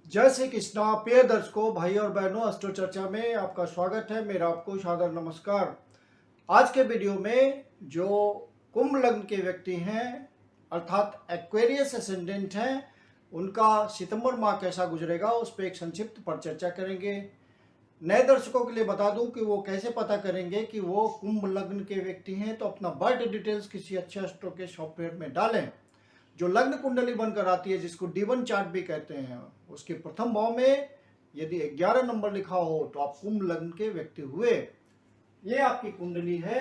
जय श्री कृष्णा। प्रिय दर्शकों, भाई और बहनों, अस्ट्रो चर्चा में आपका स्वागत है। मेरा आपको सादर नमस्कार। आज के वीडियो में जो कुंभ लग्न के व्यक्ति हैं अर्थात एक्वेरियस एसेंडेंट हैं, उनका सितंबर माह कैसा गुजरेगा उस पर एक संक्षिप्त पर चर्चा करेंगे। नए दर्शकों के लिए बता दूं कि वो कैसे पता करेंगे कि वो कुंभ लग्न के व्यक्ति हैं। तो अपना बर्थ डिटेल्स किसी अच्छे एस्ट्रो के सॉफ्टवेयर में डालें। जो लग्न कुंडली बनकर आती है, जिसको D1 चार्ट भी कहते हैं, उसके प्रथम भाव में यदि 11 नंबर लिखा हो तो आप कुंभ लग्न के व्यक्ति हुए। ये आपकी कुंडली है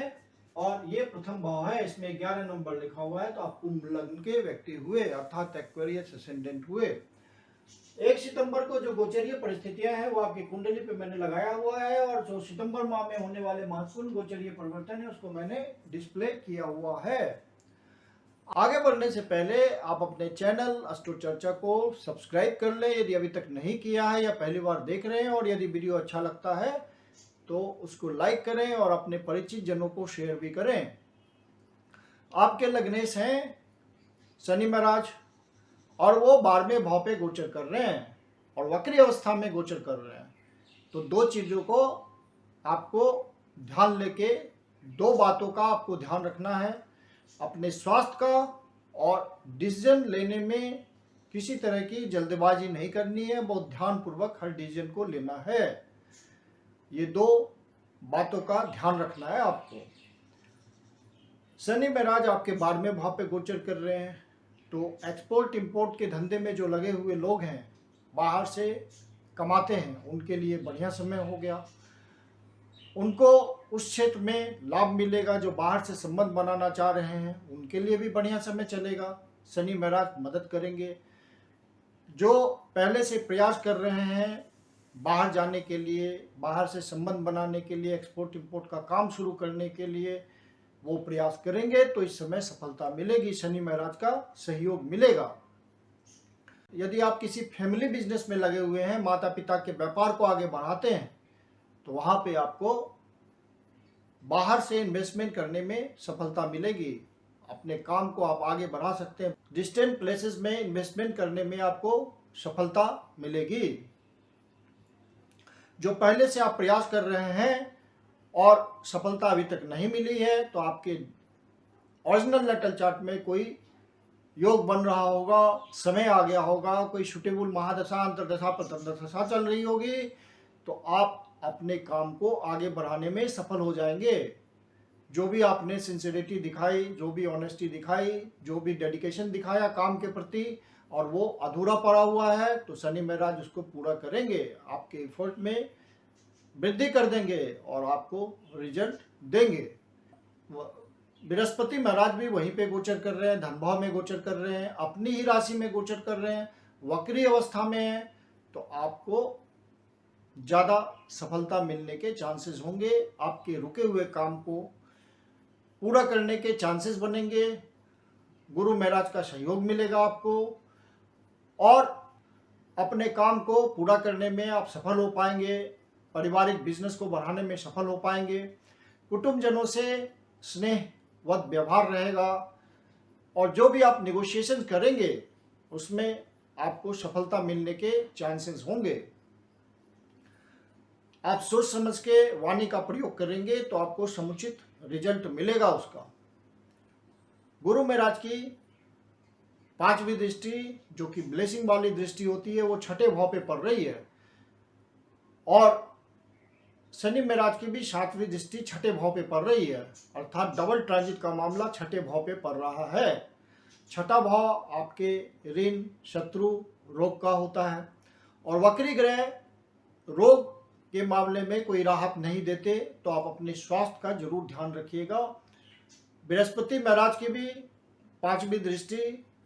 और ये प्रथम भाव है, इसमें 11 नंबर लिखा हुआ है तो आप कुंभ लग्न के व्यक्ति हुए अर्थात एक्वेरियस असेंडेंट हुए। 1 सितंबर को जो गोचरीय परिस्थितियां हैं वो आपकी कुंडली पे मैंने लगाया हुआ है और जो सितंबर माह में होने वाले महत्वपूर्ण गोचरीय परिवर्तन है उसको मैंने डिस्प्ले किया हुआ है। आगे बढ़ने से पहले आप अपने चैनल अस्ट्रो चर्चा को सब्सक्राइब कर लें यदि अभी तक नहीं किया है या पहली बार देख रहे हैं, और यदि वीडियो अच्छा लगता है तो उसको लाइक करें और अपने परिचित जनों को शेयर भी करें। आपके लग्नेश हैं शनि महाराज और वो 12वें भाव पे गोचर कर रहे हैं और वक्री अवस्था में गोचर कर रहे हैं। तो दो चीज़ों को आपको ध्यान लेके, दो बातों का आपको ध्यान रखना है। अपने स्वास्थ्य का और डिसीजन लेने में किसी तरह की जल्दबाजी नहीं करनी है, बहुत ध्यानपूर्वक हर डिसीजन को लेना है। ये दो बातों का ध्यान रखना है आपको। शनि महाराज आपके 12वें भाव पे गोचर कर रहे हैं, तो एक्सपोर्ट इंपोर्ट के धंधे में जो लगे हुए लोग हैं, बाहर से कमाते हैं, उनके लिए बढ़िया समय हो गया। उनको उस क्षेत्र में लाभ मिलेगा। जो बाहर से संबंध बनाना चाह रहे हैं उनके लिए भी बढ़िया समय चलेगा, शनि महाराज मदद करेंगे। जो पहले से प्रयास कर रहे हैं बाहर जाने के लिए, बाहर से संबंध बनाने के लिए, एक्सपोर्ट इंपोर्ट का काम शुरू करने के लिए वो प्रयास करेंगे तो इस समय सफलता मिलेगी, शनि महाराज का सहयोग मिलेगा। यदि आप किसी फैमिली बिजनेस में लगे हुए हैं, माता पिता के व्यापार को आगे बढ़ाते हैं, तो वहाँ पे आपको बाहर से इन्वेस्टमेंट करने में सफलता मिलेगी। अपने काम को आप आगे बढ़ा सकते हैं। डिस्टेंट प्लेसेस में इन्वेस्टमेंट करने में आपको सफलता मिलेगी। जो पहले से आप प्रयास कर रहे हैं और सफलता अभी तक नहीं मिली है, तो आपके ओरिजिनल नेटल चार्ट में कोई योग बन रहा होगा, समय आ गया होगा, कोई सुटेबल महादशा, अंतरदशा, प्रतरदशा चल रही होगी, तो आप अपने काम को आगे बढ़ाने में सफल हो जाएंगे। जो भी आपने सिंसियरिटी दिखाई, जो भी ऑनेस्टी दिखाई, जो भी डेडिकेशन दिखाया काम के प्रति, और वो अधूरा पड़ा हुआ है, तो शनि महाराज उसको पूरा करेंगे, आपके एफर्ट में वृद्धि कर देंगे और आपको रिजल्ट देंगे। बृहस्पति महाराज भी वहीं पे गोचर कर रहे हैं, धन भाव में गोचर कर रहे हैं, अपनी ही राशि में गोचर कर रहे हैं, वक्री अवस्था में है, तो आपको ज़्यादा सफलता मिलने के चांसेस होंगे। आपके रुके हुए काम को पूरा करने के चांसेस बनेंगे। गुरु महाराज का सहयोग मिलेगा आपको और अपने काम को पूरा करने में आप सफल हो पाएंगे। पारिवारिक बिजनेस को बढ़ाने में सफल हो पाएंगे। कुटुंबजनों से स्नेहवत व्यवहार रहेगा और जो भी आप निगोशिएशन करेंगे उसमें आपको सफलता मिलने के चांसेस होंगे। आप सोच समझ के वाणी का प्रयोग करेंगे तो आपको समुचित रिजल्ट मिलेगा उसका। गुरु महाराज की 5वीं दृष्टि, जो कि ब्लेसिंग वाली दृष्टि होती है, वो 6ठे भाव पे पड़ रही है और शनि महाराज की भी 7वीं दृष्टि 6ठे भाव पे पड़ रही है, अर्थात डबल ट्रांजिट का मामला 6ठे भाव पे पड़ रहा है। 6ठा भाव आपके ऋण, शत्रु, रोग का होता है और वक्री ग्रह रोग के मामले में कोई राहत नहीं देते, तो आप अपने स्वास्थ्य का जरूर ध्यान रखिएगा। बृहस्पति महाराज की भी 5वीं दृष्टि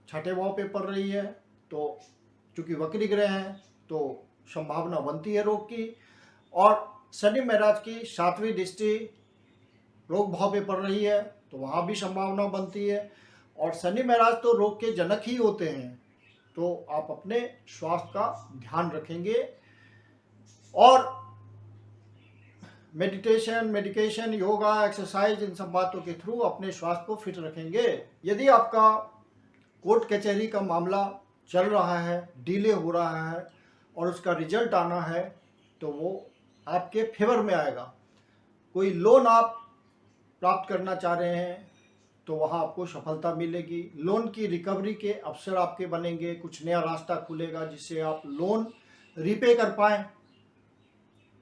6ठे भाव पे पड़ रही है, तो चूंकि वक्री ग्रह हैं तो संभावना बनती है रोग की। और शनि महाराज की 7वीं दृष्टि रोग भाव पे पड़ रही है, तो वहाँ भी संभावना बनती है। और शनि महाराज तो रोग के जनक ही होते हैं, तो आप अपने स्वास्थ्य का ध्यान रखेंगे और मेडिकेशन, योगा, एक्सरसाइज, इन सब बातों के थ्रू अपने स्वास्थ्य को फिट रखेंगे। यदि आपका कोर्ट कचहरी का मामला चल रहा है, डिले हो रहा है और उसका रिजल्ट आना है तो वो आपके फेवर में आएगा। कोई लोन आप प्राप्त करना चाह रहे हैं तो वहाँ आपको सफलता मिलेगी। लोन की रिकवरी के अवसर आपके बनेंगे, कुछ नया रास्ता खुलेगा जिससे आप लोन रीपे कर पाएँ,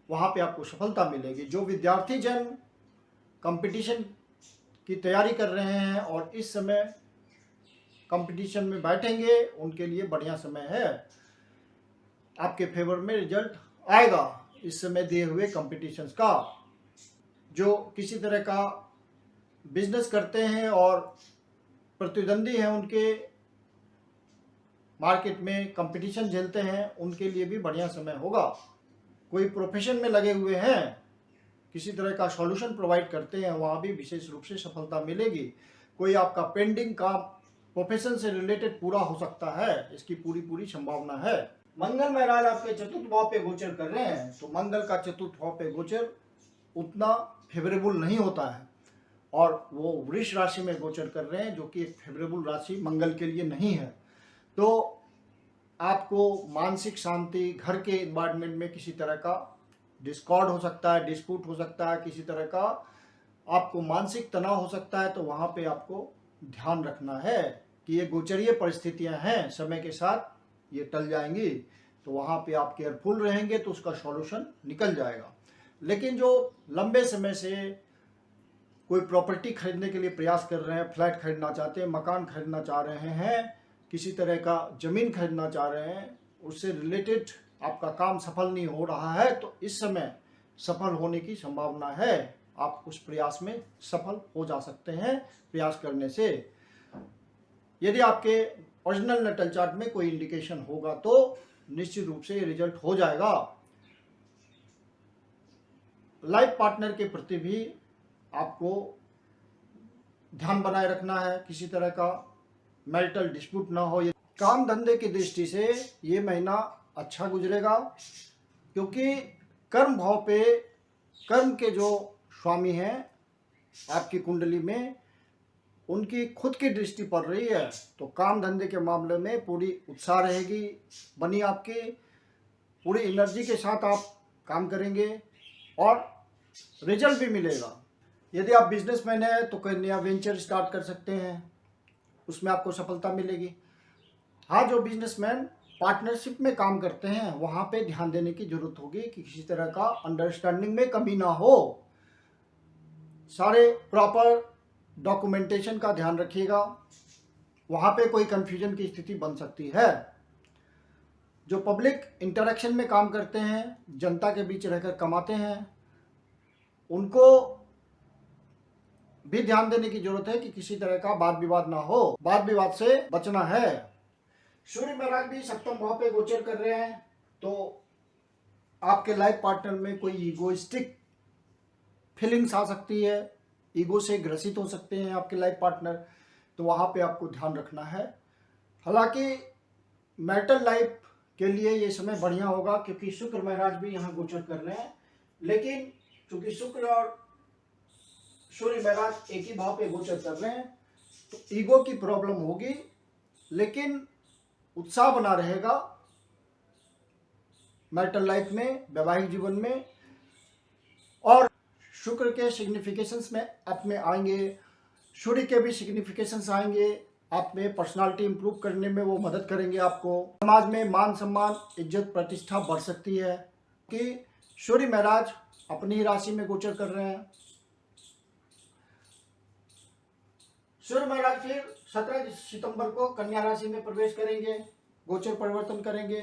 वहाँ पे आपको सफलता मिलेगी। जो विद्यार्थी जन कंपटीशन की तैयारी कर रहे हैं और इस समय कंपटीशन में बैठेंगे, उनके लिए बढ़िया समय है, आपके फेवर में रिजल्ट आएगा इस समय दिए हुए कंपटीशंस का। जो किसी तरह का बिजनेस करते हैं और प्रतिद्वंदी हैं, उनके मार्केट में कंपटीशन झेलते हैं, उनके लिए भी बढ़िया समय होगा। कोई प्रोफेशन में लगे हुए हैं, किसी तरह का सॉल्यूशन प्रोवाइड करते हैं, वहाँ भी विशेष रूप से सफलता मिलेगी। कोई आपका पेंडिंग काम प्रोफेशन से रिलेटेड पूरा हो सकता है, इसकी पूरी संभावना है। मंगल महाराज आपके चतुर्थ भाव पे गोचर कर रहे हैं, तो मंगल का चतुर्थ भाव पे गोचर उतना फेवरेबल नहीं होता है और वो वृष राशि में गोचर कर रहे हैं, जो कि एक फेवरेबल राशि मंगल के लिए नहीं है। तो आपको मानसिक शांति, घर के इन्वायरमेंट में किसी तरह का डिस्कॉर्ड हो सकता है, डिस्प्यूट हो सकता है, किसी तरह का आपको मानसिक तनाव हो सकता है, तो वहाँ पे आपको ध्यान रखना है कि ये गोचरीय परिस्थितियाँ हैं, समय के साथ ये टल जाएंगी, तो वहाँ पे आप केयरफुल रहेंगे तो उसका सॉल्यूशन निकल जाएगा। लेकिन जो लंबे समय से कोई प्रॉपर्टी खरीदने के लिए प्रयास कर रहे हैं, फ्लैट खरीदना चाहते हैं, मकान खरीदना चाह रहे हैं, किसी तरह का ज़मीन खरीदना चाह रहे हैं, उससे रिलेटेड आपका काम सफल नहीं हो रहा है, तो इस समय सफल होने की संभावना है। आप उस प्रयास में सफल हो जा सकते हैं प्रयास करने से। यदि आपके ओरिजिनल नेटल चार्ट में कोई इंडिकेशन होगा तो निश्चित रूप से रिजल्ट हो जाएगा। लाइफ पार्टनर के प्रति भी आपको ध्यान बनाए रखना है, किसी तरह का मैरिटल डिस्प्यूट ना हो। काम धंधे की दृष्टि से ये महीना अच्छा गुजरेगा, क्योंकि कर्म भाव पे कर्म के जो स्वामी हैं आपकी कुंडली में, उनकी खुद की दृष्टि पड़ रही है, तो काम धंधे के मामले में पूरी उत्साह रहेगी बनी, आपकी पूरी एनर्जी के साथ आप काम करेंगे और रिजल्ट भी मिलेगा। यदि आप बिजनेसमैन हैं तो कोई नया वेंचर स्टार्ट कर सकते हैं, उसमें आपको सफलता मिलेगी। हाँ, जो बिजनेसमैन पार्टनरशिप में काम करते हैं वहाँ पे ध्यान देने की जरूरत होगी कि किसी तरह का अंडरस्टैंडिंग में कमी ना हो। सारे प्रॉपर डॉक्यूमेंटेशन का ध्यान रखिएगा, वहाँ पे कोई कंफ्यूजन की स्थिति बन सकती है। जो पब्लिक इंटरेक्शन में काम करते हैं, जनता के बीच रहकर कमाते हैं, उनको भी ध्यान देने की जरूरत है कि किसी तरह का वाद विवाद ना हो, वाद विवाद से बचना है। सूर्य महाराज भी सप्तम भाव पे गोचर कर रहे हैं, तो आपके लाइफ पार्टनर में कोई ईगोइस्टिक फीलिंग्स आ सकती है, ईगो से ग्रसित हो सकते हैं आपके लाइफ पार्टनर, तो वहाँ पे आपको ध्यान रखना है। हालांकि मैरिटल लाइफ के लिए ये समय बढ़िया होगा, क्योंकि शुक्र महाराज भी यहाँ गोचर कर रहे हैं, लेकिन चूंकि शुक्र और सूर्य महाराज एक ही भाव पे गोचर कर रहे हैं, तो ईगो की प्रॉब्लम होगी, लेकिन उत्साह बना रहेगा मैरिटल लाइफ में, वैवाहिक जीवन में। और शुक्र के सिग्निफिकेशंस में आप में आएंगे, सूर्य के भी सिग्निफिकेशंस आएंगे, आप में पर्सनालिटी इंप्रूव करने में वो मदद करेंगे आपको। समाज में मान सम्मान, इज्जत, प्रतिष्ठा बढ़ सकती है कि सूर्य महाराज अपनी ही राशि में गोचर कर रहे हैं। सूर्य महाराज फिर 17 सितंबर को कन्या राशि में प्रवेश करेंगे, गोचर परिवर्तन करेंगे।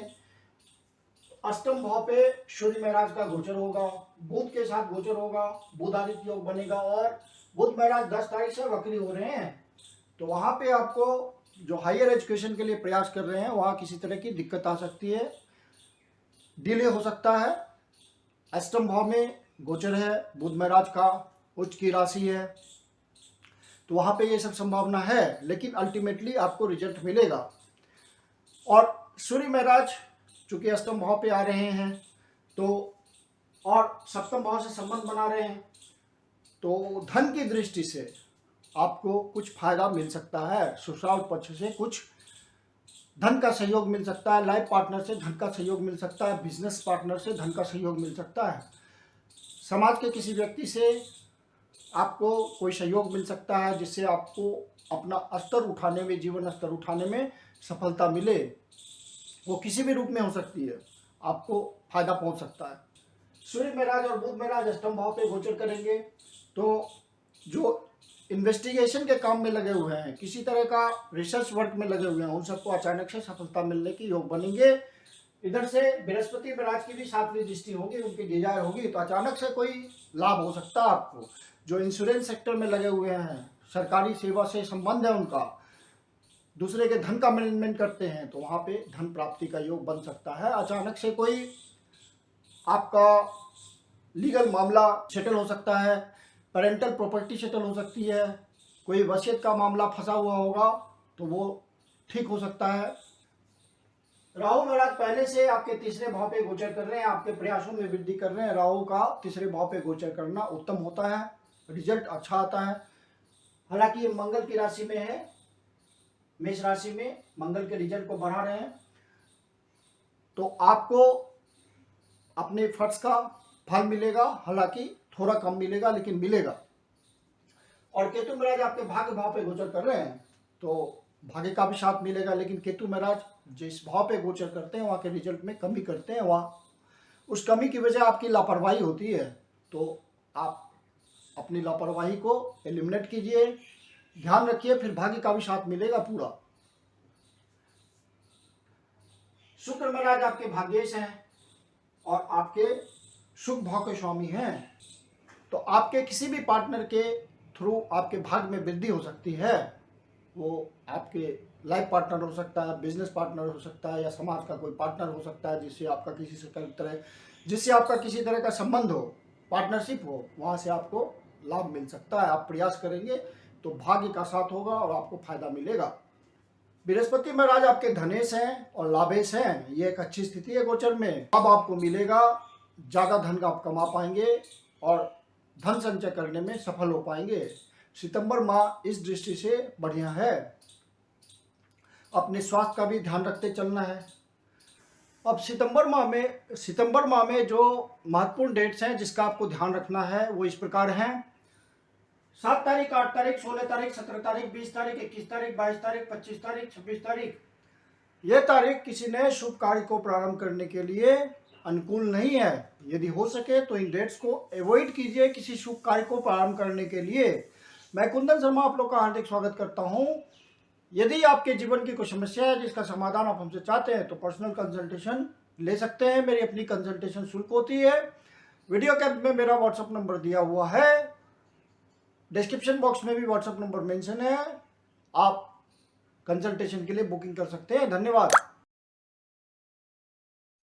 अष्टम भाव पे सूर्य महाराज का गोचर होगा, बुध के साथ गोचर होगा, बुधादित्य योग बनेगा, और बुध महाराज 10 तारीख से वक्री हो रहे हैं, तो वहाँ पे आपको जो हायर एजुकेशन के लिए प्रयास कर रहे हैं वहाँ किसी तरह की दिक्कत आ सकती है, डिले हो सकता है। अष्टम भाव में गोचर है बुध महाराज का, उच्च की राशि है, तो वहाँ पे ये सब संभावना है, लेकिन अल्टीमेटली आपको रिजल्ट मिलेगा। और सूर्य महाराज चूंकि अष्टम भाव पे आ रहे हैं तो और सप्तम भाव से संबंध बना रहे हैं, तो धन की दृष्टि से आपको कुछ फायदा मिल सकता है, ससुराल पक्ष से कुछ धन का सहयोग मिल सकता है, लाइफ पार्टनर से धन का सहयोग मिल सकता है, बिजनेस पार्टनर से धन का सहयोग मिल सकता है, समाज के किसी व्यक्ति से आपको कोई सहयोग मिल सकता है जिससे आपको अपना स्तर उठाने में, जीवन स्तर उठाने में सफलता मिले। वो किसी भी रूप में हो सकती है, आपको फायदा पहुंच सकता है। सूर्य महाराज और बुध महाराज अष्टम भाव पे गोचर करेंगे, तो जो इन्वेस्टिगेशन के काम में लगे हुए हैं, किसी तरह का रिसर्च वर्क में लगे हुए हैं, उन सबको अचानक से सफलता मिलने की योग बनेंगे। इधर से बृहस्पति महाराज की भी 7वीं दृष्टि होगी, उनकी डिजायर होगी, तो अचानक से कोई लाभ हो सकता है आपको। जो इंश्योरेंस सेक्टर में लगे हुए हैं, सरकारी सेवा से संबंध है उनका, दूसरे के धन का मैनेजमेंट करते हैं, तो वहाँ पे धन प्राप्ति का योग बन सकता है। अचानक से कोई आपका लीगल मामला सेटल हो सकता है, पेरेंटल प्रॉपर्टी सेटल हो सकती है, कोई वसीयत का मामला फंसा हुआ होगा तो वो ठीक हो सकता है। राहु महाराज पहले से आपके तीसरे भाव पे गोचर कर रहे हैं, आपके प्रयासों में वृद्धि कर रहे हैं। राहु का तीसरे भाव पे गोचर करना उत्तम होता है, रिजल्ट अच्छा आता है। हालांकि ये मंगल की राशि में है, मेष राशि में मंगल के रिजल्ट को बढ़ा रहे हैं, तो आपको अपने फर्ज का फल मिलेगा, हालांकि थोड़ा कम मिलेगा लेकिन मिलेगा। और केतु महाराज आपके भाग्य भाव पे गोचर कर रहे हैं, तो भाग्य का भी साथ मिलेगा, लेकिन केतु महाराज जिस भाव पे गोचर करते हैं वहाँ के रिजल्ट में कमी करते हैं, वहाँ उस कमी की वजह आपकी लापरवाही होती है। तो आप अपनी लापरवाही को एलिमिनेट कीजिए, ध्यान रखिए, फिर भाग्य का भी साथ मिलेगा पूरा। शुक्र महाराज आपके भाग्येश हैं और आपके शुभ भाव के स्वामी हैं, तो आपके किसी भी पार्टनर के थ्रू आपके भाग्य में वृद्धि हो सकती है। वो आपके लाइफ पार्टनर हो सकता है, बिजनेस पार्टनर हो सकता है, या समाज का कोई पार्टनर हो सकता है जिससे आपका किसी तरह का संबंध हो, पार्टनरशिप हो, वहाँ से आपको लाभ मिल सकता है। आप प्रयास करेंगे तो भाग्य का साथ होगा और आपको फायदा मिलेगा। बृहस्पति महाराज आपके धनेश हैं और लाभेश हैं, ये एक अच्छी स्थिति है गोचर में। अब आपको मिलेगा, ज़्यादा धन का आप कमा पाएंगे और धन संचय करने में सफल हो पाएंगे। सितंबर माह इस दृष्टि से बढ़िया है। अपने स्वास्थ्य का भी ध्यान रखते चलना है। अब सितंबर माह में जो महत्वपूर्ण डेट्स हैं जिसका आपको ध्यान रखना है वो इस प्रकार हैं: 7 तारीख, 8 तारीख, 16 तारीख, 17 तारीख, 20 तारीख, 21 तारीख, 22 तारीख, 25 तारीख, 26 तारीख। ये तारीख किसी नए शुभ कार्य को प्रारंभ करने के लिए अनुकूल नहीं है। यदि हो सके तो इन डेट्स को अवॉइड कीजिए किसी शुभ कार्य को प्रारंभ करने के लिए। मैं कुंदन शर्मा आप लोग का हार्दिक स्वागत करता हूं। यदि आपके जीवन की कोई समस्या है जिसका समाधान आप हमसे चाहते हैं तो पर्सनल कंसल्टेशन ले सकते हैं। मेरी अपनी कंसल्टेशन शुल्क होती है। वीडियो के अंत में मेरा व्हाट्सएप नंबर दिया हुआ है, डिस्क्रिप्शन बॉक्स में भी व्हाट्सएप नंबर मेंशन है। आप कंसल्टेशन के लिए बुकिंग कर सकते हैं। धन्यवाद।